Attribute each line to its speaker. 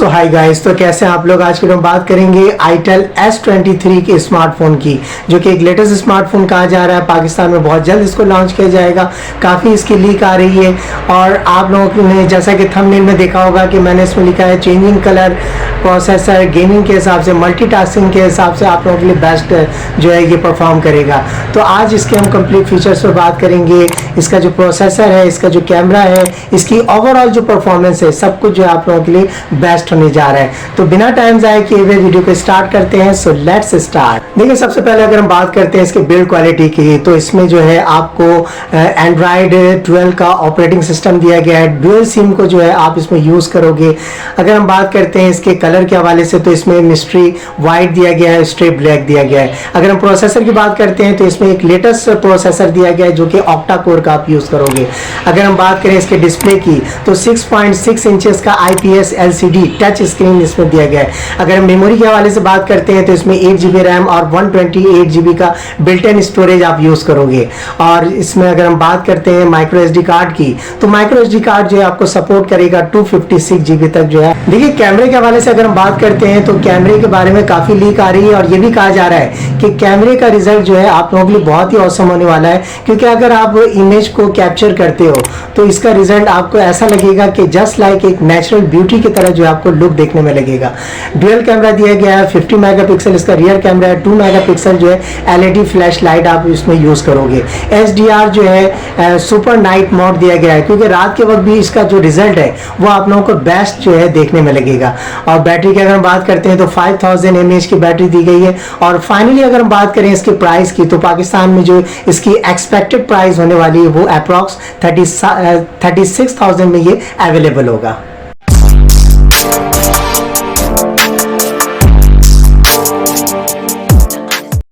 Speaker 1: सो hi guys, तो कैसे हैं आप लोग। आज के हम बात करेंगे आईटेल S23 के स्मार्टफोन की, जो कि एक लेटेस्ट स्मार्टफोन कहा जा रहा है। पाकिस्तान में बहुत जल्द इसको लॉन्च किया जाएगा। काफ़ी इसकी लीक आ रही है और आप लोगों ने जैसा कि थंबनेल में देखा होगा कि मैंने इसमें लिखा है चेंजिंग कलर, प्रोसेसर, गेमिंग के हिसाब से, मल्टीटास्किंग के हिसाब से आप लोगों के लिए बेस्ट जो है ये परफॉर्म करेगा। तो आज इसके हम कंप्लीट फीचर्स पर बात करेंगे। इसका जो प्रोसेसर है, इसका जो कैमरा है, इसकी ओवरऑल जो परफॉर्मेंस है, सब कुछ जो है आप लोगों के लिए बेस्ट होने जा रहा है। तो बिना टाइम जाए किए हुए वीडियो को स्टार्ट करते हैं। So let's start. देखिए, सबसे पहले अगर हम बात करते हैं इसके बिल्ड क्वालिटी की, तो इसमें जो है आपको एंड्रॉयड 12 का ऑपरेटिंग सिस्टम दिया गया है। डुअल सिम को जो है आप इसमें यूज करोगे। अगर हम बात करते हैं इसके कलर के हवाले से, तो इसमें मिस्ट्री वाइट दिया गया है, स्ट्रिप ब्लैक दिया गया है। अगर हम प्रोसेसर की बात करते हैं तो इसमें एक लेटेस्ट प्रोसेसर दिया गया है जो कि ऑक्टा कोर का आप यूज करोगे। अगर हम बात करें इसके डिस्प्ले की, तो 6.6 इंचेस का IPS LCD टच स्क्रीन इसमें दिया गया है। अगर हम मेमोरी के हवाले से बात करते हैं तो इसमें 8 GB रैम और 128 GB का बिल्ट इन स्टोरेज आप यूज करोगे। और इसमें अगर हम बात करते हैं माइक्रो SD कार्ड की, तो माइक्रो SD कार्ड जो है आपको सपोर्ट करेगा 256 GB तक जो है। देखिए, कैमरे के हवाले से अगर हम बात करते हैं तो कैमरे के बारे में काफी लीक आ रही है और ये भी कहा जा रहा है कि कैमरे का रिजल्ट जो है आप लोगों के लिए बहुत ही औसम होने वाला है, क्योंकि अगर आप इमेज को कैप्चर करते हो तो इसका रिजल्ट आपको ऐसा लगेगा कि जस्ट लाइक एक नेचुरल ब्यूटी की तरह जो आपको लुक देखने में लगेगा। डुअल कैमरा दिया गया है, 50 मेगापिक्सल इसका रियर कैमरा है, 2 मेगापिक्सल जो है LED फ्लैश लाइट आप इसमें यूज करोगे। SDR जो है सुपर नाइट मोड दिया गया है, क्योंकि रात के वक्त भी इसका जो रिजल्ट है वो आप लोगों को बेस्ट जो है देखने में लगेगा। और बैटरी की अगर हम बात करते हैं तो 5000 mAh की बैटरी दी गई है। और फाइनली अगर हम बात करें इसके प्राइस की, तो पाकिस्तान में जो इसकी एक्सपेक्टेड प्राइस होने वाली है वो अप्रॉक्स 36,000 में ये अवेलेबल होगा।